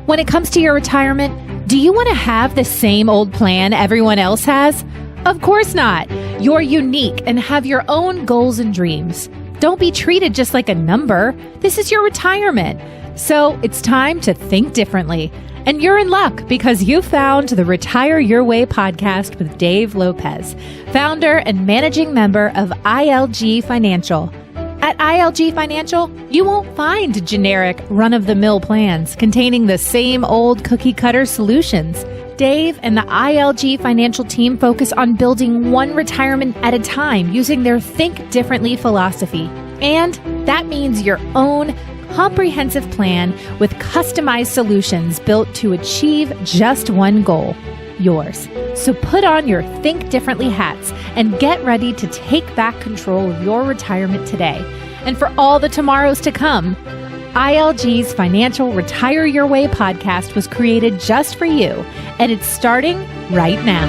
When it comes to your retirement, do you want to have the same old plan everyone else has? Of course not. You're unique and have your own goals and dreams. Don't be treated just like a number. This is your retirement. So it's time to think differently. And you're in luck because you found the Retire Your Way podcast with Dave Lopez, founder and managing member of ILG Financial. At ILG Financial, you won't find generic run-of-the-mill plans containing the same old cookie-cutter solutions. Dave and the ILG Financial team focus on building one retirement at a time using their Think Differently philosophy. And that means your own comprehensive plan with customized solutions built to achieve just one goal, yours. So put on your Think Differently hats and get ready to take back control of your retirement today. And for all the tomorrows to come, ILG's Financial Retire Your Way podcast was created just for you, and it's starting right now.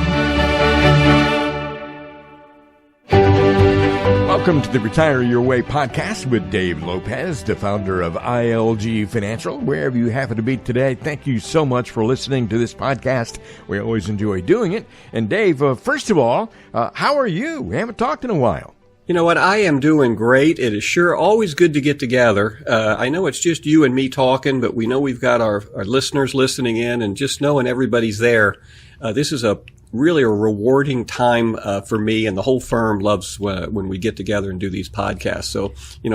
Welcome to the Retire Your Way podcast with Dave Lopez, the founder of ILG Financial. Wherever you happen to be today, thank you so much for listening to this podcast. We always enjoy doing it. And Dave, first of all, how are you? We haven't talked in a while. You know what? I am doing great. It is sure always good to get together. I know it's just you and me talking, but we know we've got our listeners listening in, and just knowing everybody's there. This is really a rewarding time for me, and the whole firm loves when we get together and do these podcasts. So,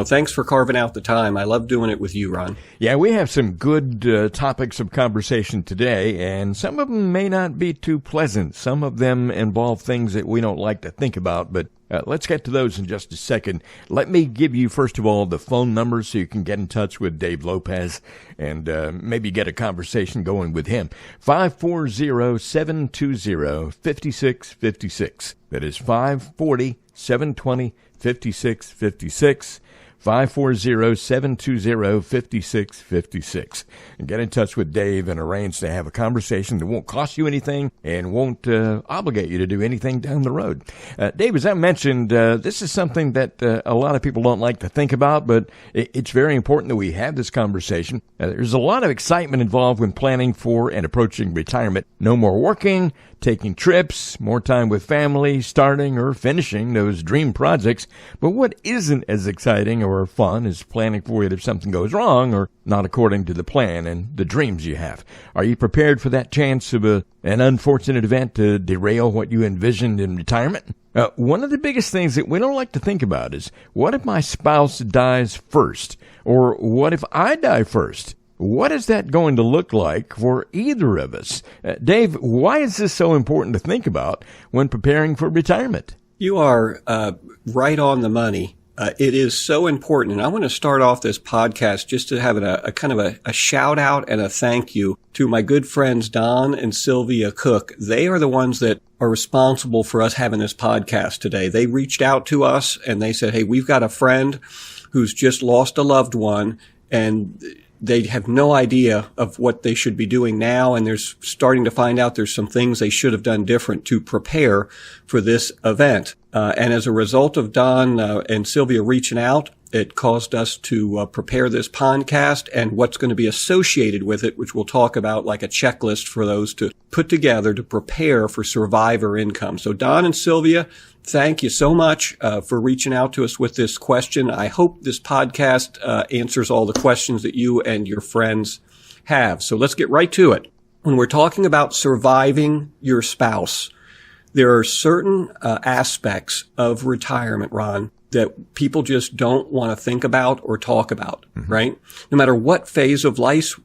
thanks for carving out the time. I love doing it with you, Ron. Yeah, we have some good topics of conversation today, and some of them may not be too pleasant. Some of them involve things that we don't like to think about, but let's get to those in just a second. Let me give you, first of all, the phone number so you can get in touch with Dave Lopez and maybe get a conversation going with him. 540-720-5656. That is 540-720-5656. 540-720-5656. And get in touch with Dave and arrange to have a conversation that won't cost you anything and won't obligate you to do anything down the road. Dave, as I mentioned, this is something that a lot of people don't like to think about, but it's very important that we have this conversation. There's a lot of excitement involved when planning for and approaching retirement. No more working, taking trips, more time with family, starting or finishing those dream projects. But what isn't as exciting or fun as planning for it if something goes wrong or not according to the plan and the dreams you have? Are you prepared for that chance of an unfortunate event to derail what you envisioned in retirement? One of the biggest things that we don't like to think about is, what if my spouse dies first? Or what if I die first? What is that going to look like for either of us? Dave, why is this so important to think about when preparing for retirement? You are right on the money. It is so important. And I want to start off this podcast just to have a kind of a shout out and a thank you to my good friends Don and Sylvia Cook. They are the ones that are responsible for us having this podcast today. They reached out to us and they said, hey, we've got a friend who's just lost a loved one, and they have no idea of what they should be doing now, and they're starting to find out there's some things they should have done different to prepare for this event. And as a result of Don and Sylvia reaching out, it caused us to prepare this podcast and what's going to be associated with it, which we'll talk about, like a checklist for those to put together to prepare for survivor income. So Don and Sylvia, thank you so much for reaching out to us with this question. I hope this podcast answers all the questions that you and your friends have. So let's get right to it. When we're talking about surviving your spouse, there are certain aspects of retirement, Ron, that people just don't want to think about or talk about, right? No matter what phase of life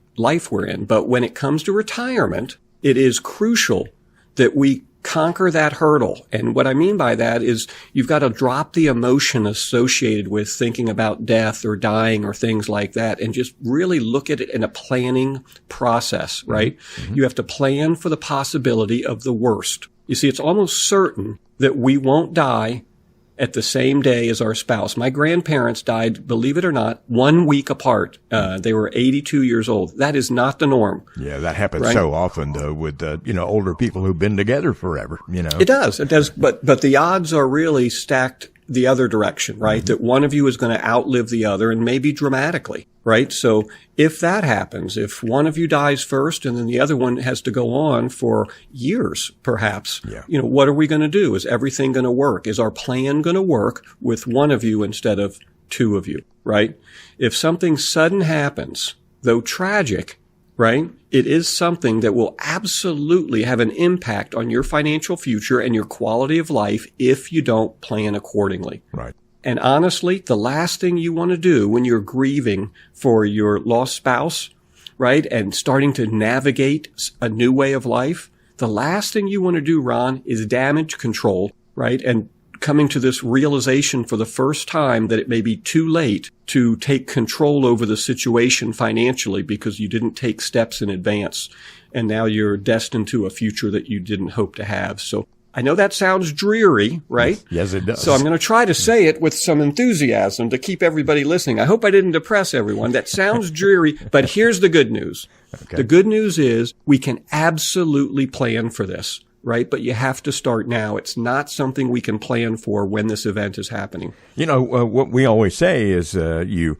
we're in. But when it comes to retirement, it is crucial that we conquer that hurdle. And what I mean by that is you've got to drop the emotion associated with thinking about death or dying or things like that, and just really look at it in a planning process, right? You have to plan for the possibility of the worst. You see, it's almost certain that we won't die at the same day as our spouse. My grandparents died, believe it or not, 1 week apart. They were 82 years old. That is not the norm. Yeah, that happens right? so often, though, with, older people who've been together forever, It does. But the odds are really stacked the other direction, right? That one of you is going to outlive the other, and maybe dramatically, right? So if that happens, if one of you dies first and then the other one has to go on for years, perhaps, what are we going to do? Is everything going to work? Is our plan going to work with one of you instead of two of you, right? If something sudden happens, though tragic, right, it is something that will absolutely have an impact on your financial future and your quality of life if you don't plan accordingly. Right. And honestly, the last thing you want to do when you're grieving for your lost spouse, right, and starting to navigate a new way of life, the last thing you want to do, Ron, is damage control, right, and coming to this realization for the first time that it may be too late to take control over the situation financially because you didn't take steps in advance. And now you're destined to a future that you didn't hope to have. So I know that sounds dreary, right? Yes, it does. So I'm going to try to say it with some enthusiasm to keep everybody listening. I hope I didn't depress everyone. That sounds dreary, but here's the good news. Okay. The good news is we can absolutely plan for this. Right? But you have to start now. It's not something we can plan for when this event is happening. What we always say is you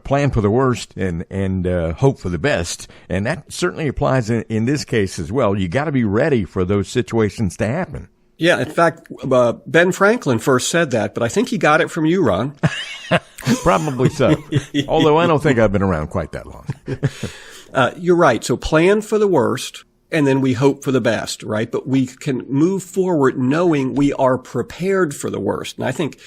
plan for the worst and hope for the best. And that certainly applies in this case as well. You got to be ready for those situations to happen. Yeah. In fact, Ben Franklin first said that, but I think he got it from you, Ron. Probably so. Although I don't think I've been around quite that long. You're right. So plan for the worst. And then we hope for the best, right? But we can move forward knowing we are prepared for the worst. And I think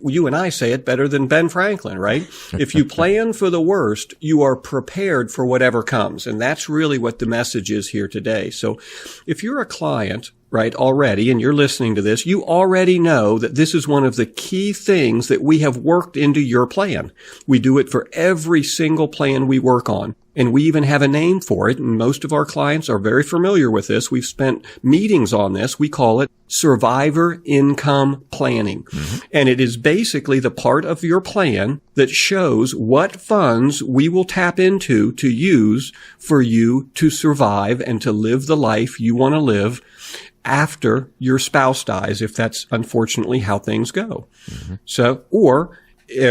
you and I say it better than Ben Franklin, right? If you plan for the worst, you are prepared for whatever comes. And that's really what the message is here today. So if you're a client, right, already, and you're listening to this, you already know that this is one of the key things that we have worked into your plan. We do it for every single plan we work on. And we even have a name for it, and most of our clients are very familiar with this. We've spent meetings on this. We call it survivor income planning. Mm-hmm. And it is basically the part of your plan that shows what funds we will tap into to use for you to survive and to live the life you want to live after your spouse dies, if that's unfortunately how things go. Mm-hmm. So, or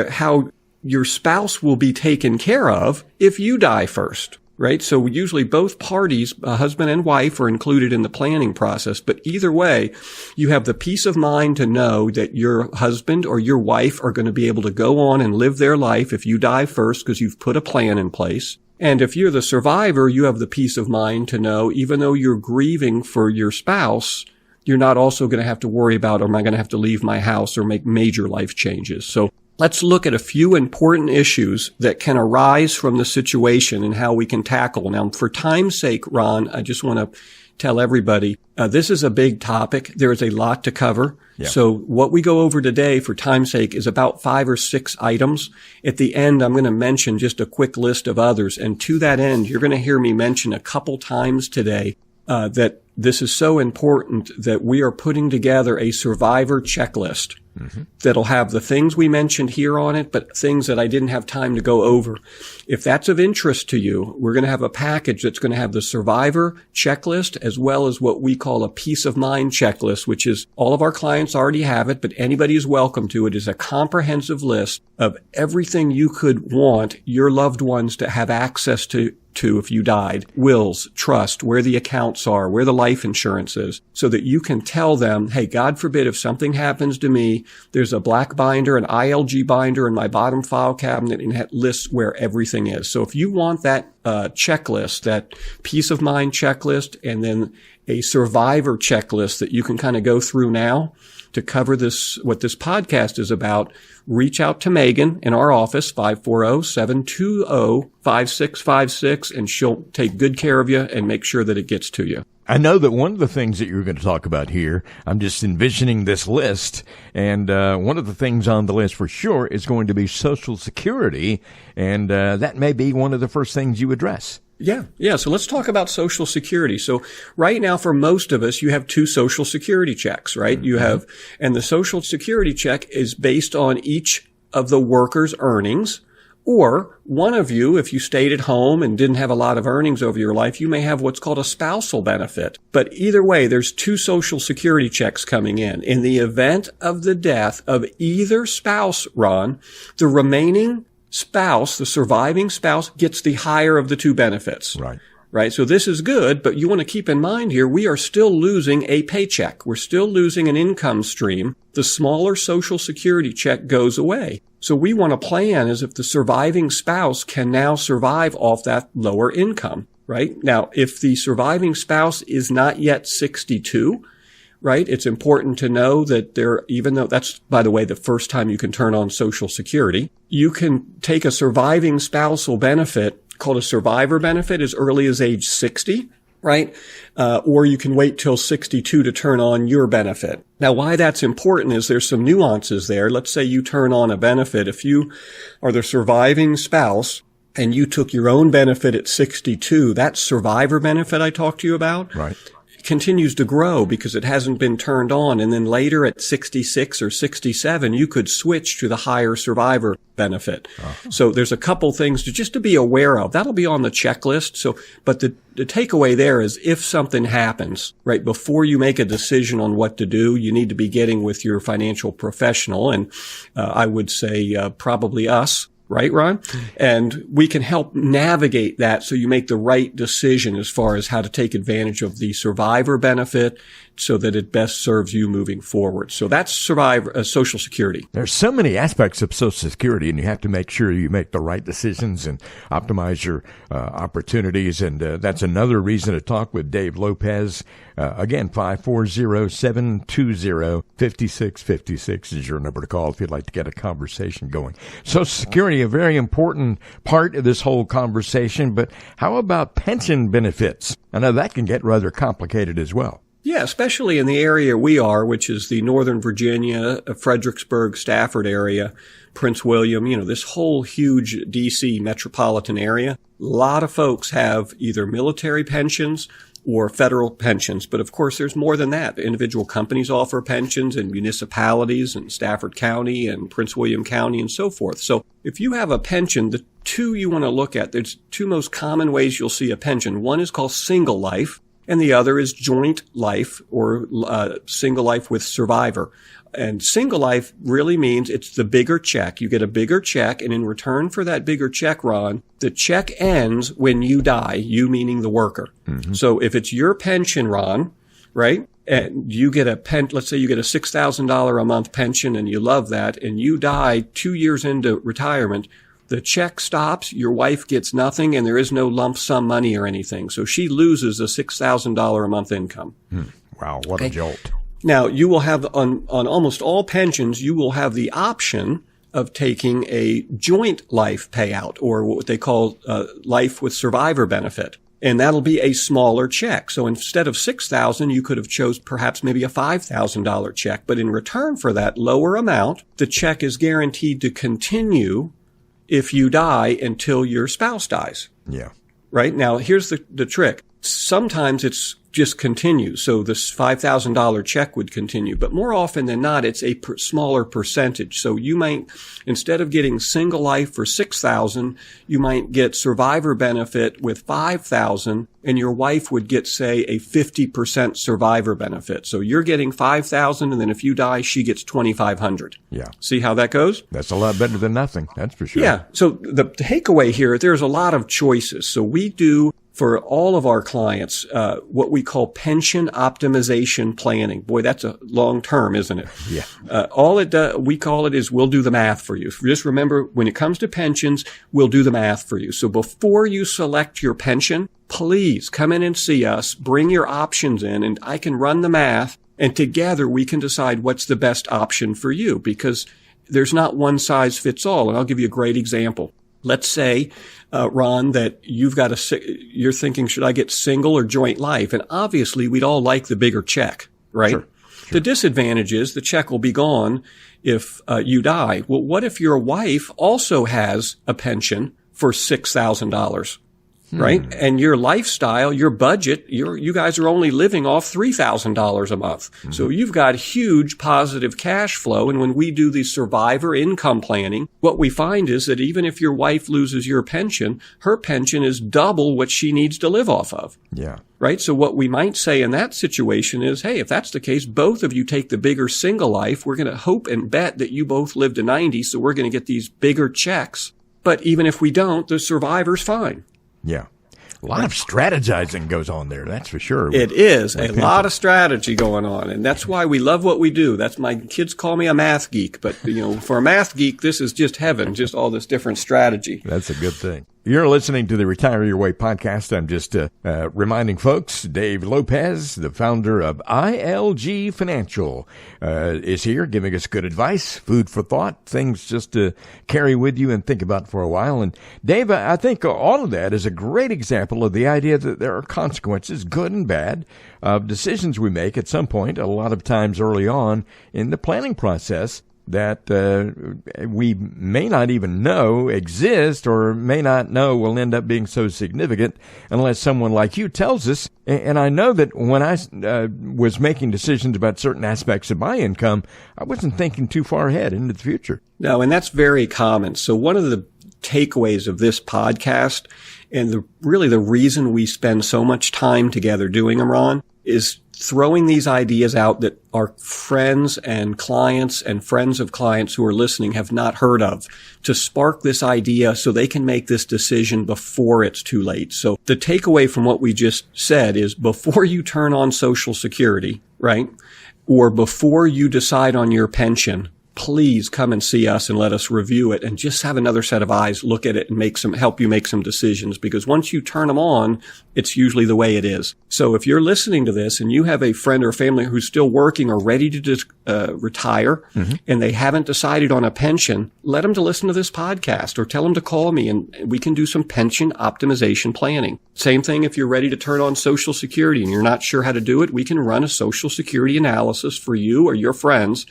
how your spouse will be taken care of if you die first, right? So usually both parties, husband and wife, are included in the planning process. But either way, you have the peace of mind to know that your husband or your wife are going to be able to go on and live their life if you die first because you've put a plan in place. And if you're the survivor, you have the peace of mind to know, even though you're grieving for your spouse, you're not also going to have to worry about, am I going to have to leave my house or make major life changes? So let's look at a few important issues that can arise from the situation and how we can tackle. Now, for time's sake, Ron, I just want to tell everybody, this is a big topic. There is a lot to cover. Yeah. So what we go over today, for time's sake, is about 5 or 6 items. At the end, I'm going to mention just a quick list of others. And to that end, you're going to hear me mention a couple times today that this is so important that we are putting together a survivor checklist. Mm-hmm. That'll have the things we mentioned here on it, but things that I didn't have time to go over. If that's of interest to you, we're going to have a package that's going to have the survivor checklist as well as what we call a peace of mind checklist, which is all of our clients already have it, but anybody is welcome to it. Is a comprehensive list of everything you could want your loved ones to have access to if you died. Wills, trust, where the accounts are, where the life insurance is, so that you can tell them, hey, God forbid if something happens to me, there's a black binder, an ILG binder in my bottom file cabinet, and it lists where everything is. So if you want that checklist, that peace of mind checklist, and then a survivor checklist that you can kind of go through now to cover this, what this podcast is about, reach out to Megan in our office, 540-720-5656, and she'll take good care of you and make sure that it gets to you. I know that one of the things that you're going to talk about here, I'm just envisioning this list, and one of the things on the list for sure is going to be Social Security, and that may be one of the first things you address. Yeah. So let's talk about Social Security. So right now, for most of us, you have 2 Social Security checks, right? Mm-hmm. You have, and the Social Security check is based on each of the worker's earnings Or one of you, if you stayed at home and didn't have a lot of earnings over your life, you may have what's called a spousal benefit. But either way, there's 2 Social Security checks coming in. In the event of the death of either spouse, Ron, the remaining spouse, the surviving spouse, gets the higher of the 2 benefits. Right. So this is good, but you want to keep in mind here, we are still losing a paycheck. We're still losing an income stream. The smaller Social Security check goes away. So we want to plan as if the surviving spouse can now survive off that lower income, right? Now, if the surviving spouse is not yet 62, right, it's important to know that even though that's, by the way, the first time you can turn on Social Security, you can take a surviving spousal benefit called a survivor benefit as early as age 60, right? Or you can wait till 62 to turn on your benefit. Now, why that's important is there's some nuances there. Let's say you turn on a benefit. If you are the surviving spouse and you took your own benefit at 62, that survivor benefit I talked to you about, continues to grow because it hasn't been turned on. And then later at 66 or 67, you could switch to the higher survivor benefit. So there's a couple things to be aware of. That'll be on the checklist. But the takeaway there is if something happens, right, before you make a decision on what to do, you need to be getting with your financial professional. And I would say probably us. Right, Ron? And we can help navigate that so you make the right decision as far as how to take advantage of the survivor benefit so that it best serves you moving forward. So that's Social Security. There's so many aspects of Social Security, and you have to make sure you make the right decisions and optimize your opportunities. And that's another reason to talk with Dave Lopez. Again, 540-720-5656 is your number to call if you'd like to get a conversation going. Social Security, a very important part of this whole conversation, but how about pension benefits? I know that can get rather complicated as well. Yeah, especially in the area we are, which is the Northern Virginia, Fredericksburg, Stafford area, Prince William, this whole huge D.C. metropolitan area. A lot of folks have either military pensions or federal pensions. But of course, there's more than that. Individual companies offer pensions and municipalities and Stafford County and Prince William County and so forth. So if you have a pension, the 2 you want to look at, there's 2 most common ways you'll see a pension. One is called single life, and the other is joint life or single life with survivor. And single life really means it's the bigger check. You get a bigger check, and in return for that bigger check, Ron, the check ends when you die, you meaning the worker. Mm-hmm. So if it's your pension, Ron, right, and you get let's say you get a $6,000 a month pension and you love that, and you die 2 years into retirement, the check stops, your wife gets nothing, and there is no lump sum money or anything. So she loses a $6,000 a month income. Wow, what a jolt. Now, you will have, on almost all pensions, you will have the option of taking a joint life payout, or what they call life with survivor benefit. And that'll be a smaller check. So instead of $6,000, you could have chose perhaps maybe a $5,000 check. But in return for that lower amount, the check is guaranteed to continue if you die until your spouse dies. Yeah. Right? Now, here's the trick. Sometimes it's just continues. So this $5,000 check would continue. But more often than not, it's a smaller percentage. So you might, instead of getting single life for $6,000, you might get survivor benefit with $5,000, and your wife would get, say, a 50% survivor benefit. So you're getting $5,000, and then if you die, she gets $2,500. Yeah. See how that goes? That's a lot better than nothing. That's for sure. Yeah. So the takeaway here, there's a lot of choices. So we do, for all of our clients, what we call pension optimization planning. Boy, that's a long term, isn't it? Yeah. We call it is we'll do the math for you. Just remember, when it comes to pensions, we'll do the math for you. So before you select your pension, please come in and see us, bring your options in, and I can run the math, and together we can decide what's the best option for you, because there's not one size fits all. And I'll give you a great example. Let's say, Ron, that you're thinking, should I get single or joint life? And obviously, we'd all like the bigger check, right? Sure. The disadvantage is the check will be gone if you die. Well, what if your wife also has a pension for $6,000? right? And your lifestyle, your budget, you guys are only living off $3,000 a month. So you've got huge positive cash flow. And when we do the survivor income planning, what we find is that even if your wife loses your pension, her pension is double what she needs to live off of. Yeah. Right? So what we might say in that situation is, hey, if that's the case, both of you take the bigger single life. We're going to hope and bet that you both live to 90. So we're going to get these bigger checks. But even if we don't, the survivor's fine. Yeah. A lot of strategizing goes on there, that's for sure. It is a lot of strategy going on, and that's why we love what we do. That's my kids call me a math geek, but for a math geek, this is just heaven, just all this different strategy. That's a good thing. You're listening to the Retire Your Way podcast. I'm just reminding folks, Dave Lopez, the founder of ILG Financial, is here giving us good advice, food for thought, things just to carry with you and think about for a while. And Dave, I think all of that is a great example of the idea that there are consequences, good and bad, of decisions we make at some point, a lot of times early on in the planning process, that we may not even know exist or may not know will end up being so significant unless someone like you tells us. And I know that when I was making decisions about certain aspects of my income, I wasn't thinking too far ahead into the future. No, and that's very common. So one of the takeaways of this podcast, and really the reason we spend so much time together doing them, Ron, is throwing these ideas out that our friends and clients and friends of clients who are listening have not heard of, to spark this idea so they can make this decision before it's too late. So the takeaway from what we just said is, before you turn on Social Security, right, or before you decide on your pension, please come and see us and let us review it and just have another set of eyes look at it and help you make some decisions, because once you turn them on, it's usually the way it is. So if you're listening to this and you have a friend or family who's still working or ready to retire and they haven't decided on a pension, let them to listen to this podcast or tell them to call me and we can do some pension optimization planning. Same thing if you're ready to turn on Social Security and you're not sure how to do it, we can run a Social Security analysis for you or your friends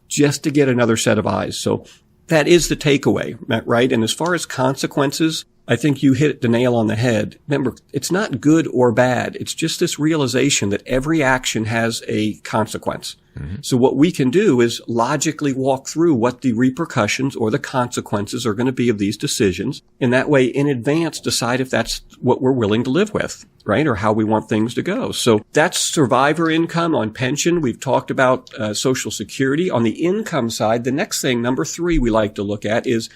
just to get another set of eyes. So that is the takeaway, right? And as far as consequences, I think you hit the nail on the head. Remember, it's not good or bad. It's just this realization that every action has a consequence. So what we can do is logically walk through what the repercussions or the consequences are going to be of these decisions. And that way, in advance, decide if that's what we're willing to live with, right? Or how we want things to go. So that's survivor income. On pension, we've talked about Social Security. On the income side, the next thing, number 3, we like to look at is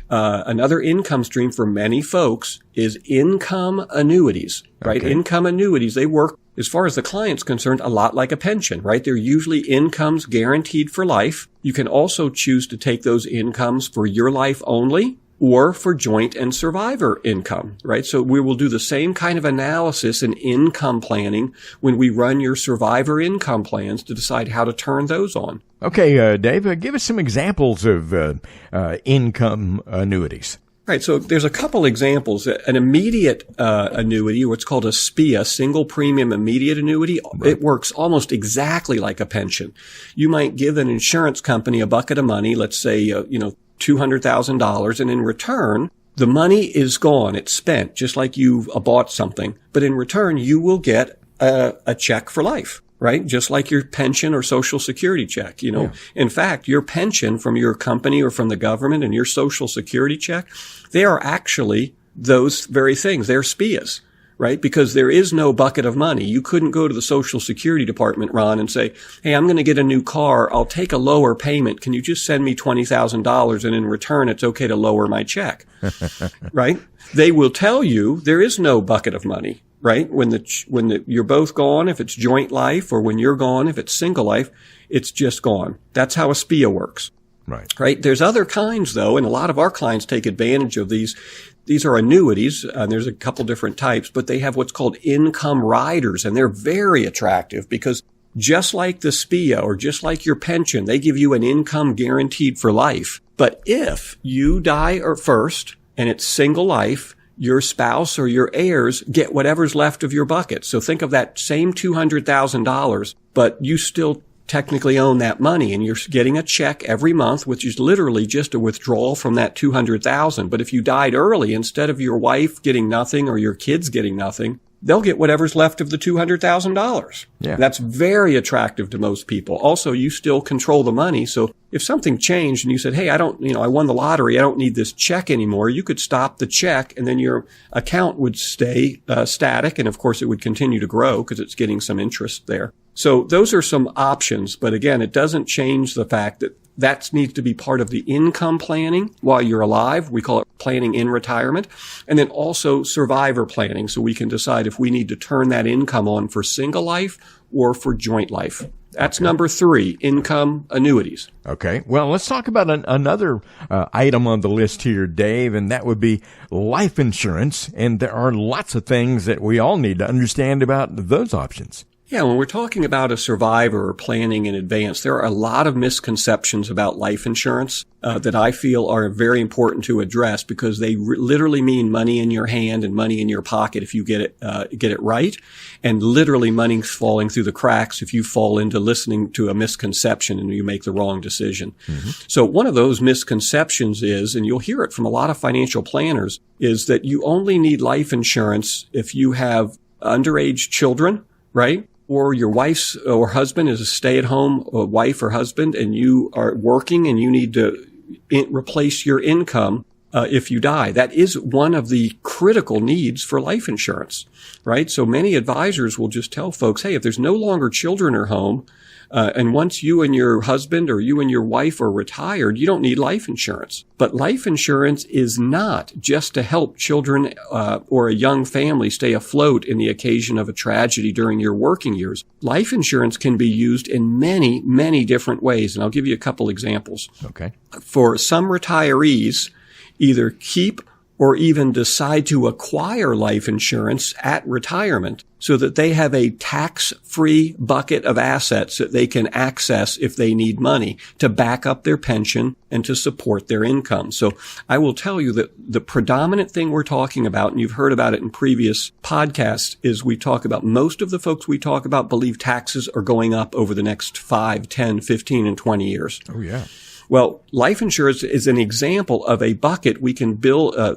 another income stream for many folks is income annuities, right? Okay. Income annuities, they work, as far as the client's concerned, a lot like a pension, right? They're usually incomes guaranteed for life. You can also choose to take those incomes for your life only or for joint and survivor income, right? So we will do the same kind of analysis in income planning when we run your survivor income plans to decide how to turn those on. Okay, Dave, give us some examples of income annuities. Right. So there's a couple examples. An immediate annuity, what's called a SPIA, single premium immediate annuity, right. It works almost exactly like a pension. You might give an insurance company a bucket of money, let's say, $200,000, and in return, the money is gone. It's spent, just like you bought something. But in return, you will get a check for life. Right? Just like your pension or Social Security check, Yeah. In fact, your pension from your company or from the government and your Social Security check, they are actually those very things. They're SPIAs, right? Because there is no bucket of money. You couldn't go to the Social Security department, Ron, and say, hey, I'm going to get a new car. I'll take a lower payment. Can you just send me $20,000? And in return, it's okay to lower my check, right? They will tell you there is no bucket of money. Right? When you're both gone, if it's joint life, or when you're gone, if it's single life, it's just gone. That's how a SPIA works. Right? There's other kinds though, and a lot of our clients take advantage of these. These are annuities, and there's a couple different types, but they have what's called income riders, and they're very attractive because just like the SPIA or just like your pension, they give you an income guaranteed for life. But if you die first and it's single life, your spouse or your heirs get whatever's left of your bucket. So think of that same $200,000, but you still technically own that money, and you're getting a check every month, which is literally just a withdrawal from that $200,000. But if you died early, instead of your wife getting nothing or your kids getting nothing, they'll get whatever's left of the $200,000. Yeah. That's very attractive to most people. Also, you still control the money. So if something changed and you said, hey, I won the lottery, I don't need this check anymore, you could stop the check and then your account would stay static. And of course, it would continue to grow because it's getting some interest there. So those are some options. But again, it doesn't change the fact that that needs to be part of the income planning while you're alive. We call it planning in retirement. And then also survivor planning. So we can decide if we need to turn that income on for single life or for joint life. That's number 3, income annuities. Okay. Well, let's talk about another item on the list here, Dave, and that would be life insurance. And there are lots of things that we all need to understand about those options. Yeah, when we're talking about a survivor or planning in advance, there are a lot of misconceptions about life insurance that I feel are very important to address because they literally mean money in your hand and money in your pocket if you get it right, and literally money falling through the cracks if you fall into listening to a misconception and you make the wrong decision. Mm-hmm. So one of those misconceptions is, and you'll hear it from a lot of financial planners, is that you only need life insurance if you have underage children, right? Or your wife's or husband is a stay-at-home wife or husband, and you are working and you need to replace your income if you die. That is one of the critical needs for life insurance, right? So many advisors will just tell folks, hey, if there's no longer children at home, and once you and your husband or you and your wife are retired, you don't need life insurance. But life insurance is not just to help children or a young family stay afloat in the occasion of a tragedy during your working years. Life insurance can be used in many, many different ways, and I'll give you a couple examples. Okay. For some retirees, either keep or even decide to acquire life insurance at retirement so that they have a tax-free bucket of assets that they can access if they need money to back up their pension and to support their income. So I will tell you that the predominant thing we're talking about, and you've heard about it in previous podcasts, is we talk about most of the folks we talk about believe taxes are going up over the next 5, 10, 15, and 20 years. Oh, yeah. Well, life insurance is an example of a bucket we can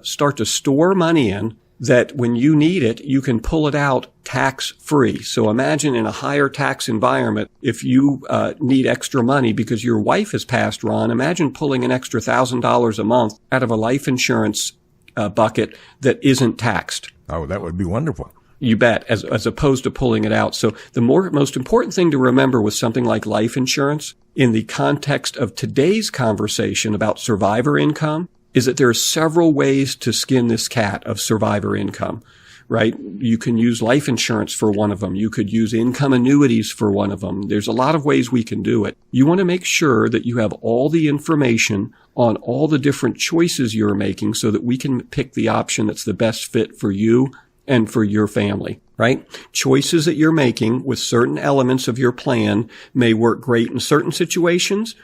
start to store money in that when you need it, you can pull it out tax-free. So imagine in a higher tax environment, if you need extra money because your wife has passed, Ron, imagine pulling an extra $1,000 a month out of a life insurance bucket that isn't taxed. Oh, that would be wonderful. You bet, as opposed to pulling it out. So the most important thing to remember with something like life insurance in the context of today's conversation about survivor income is that there are several ways to skin this cat of survivor income, right? You can use life insurance for one of them. You could use income annuities for one of them. There's a lot of ways we can do it. You want to make sure that you have all the information on all the different choices you're making so that we can pick the option that's the best fit for you and for your family, right? Choices that you're making with certain elements of your plan may work great in certain situations,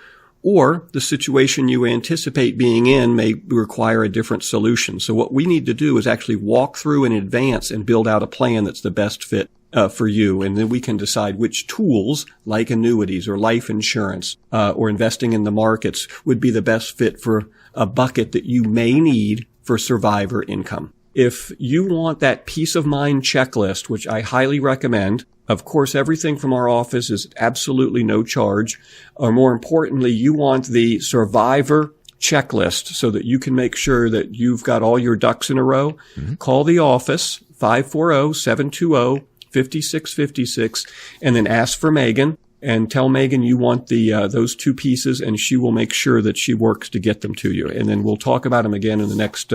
or the situation you anticipate being in may require a different solution. So what we need to do is actually walk through in advance and build out a plan that's the best fit for you. And then we can decide which tools, like annuities or life insurance or investing in the markets, would be the best fit for a bucket that you may need for survivor income. If you want that peace of mind checklist, which I highly recommend, of course, everything from our office is absolutely no charge. Or more importantly, you want the survivor checklist so that you can make sure that you've got all your ducks in a row. Mm-hmm. Call the office, 540-720-5656, and then ask for Megan. And tell Megan you want those two pieces, and she will make sure that she works to get them to you. And then we'll talk about them again in the next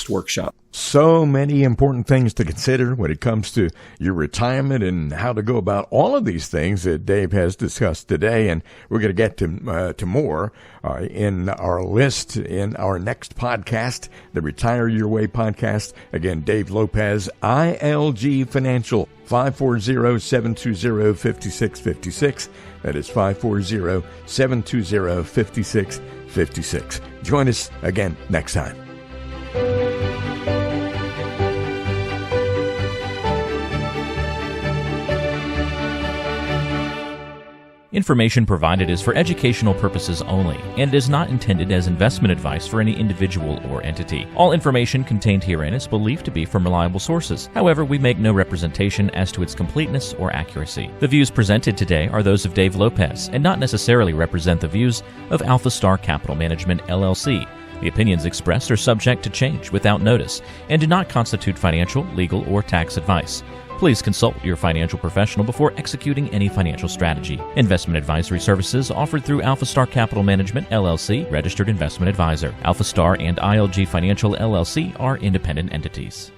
workshop. So many important things to consider when it comes to your retirement and how to go about all of these things that Dave has discussed today. And we're going to get to more in our list in our next podcast, the Retire Your Way podcast. Again, Dave Lopez, ILG Financial, 540-720-5656. That is 540-720-5656. Join us again next time. Information provided is for educational purposes only and is not intended as investment advice for any individual or entity. All information contained herein is believed to be from reliable sources. However, we make no representation as to its completeness or accuracy. The views presented today are those of Dave Lopez and not necessarily represent the views of Alpha Star Capital Management, LLC. The opinions expressed are subject to change without notice and do not constitute financial, legal, or tax advice. Please consult your financial professional before executing any financial strategy. Investment advisory services offered through Alpha Star Capital Management, LLC, registered investment advisor. Alpha Star and ILG Financial, LLC are independent entities.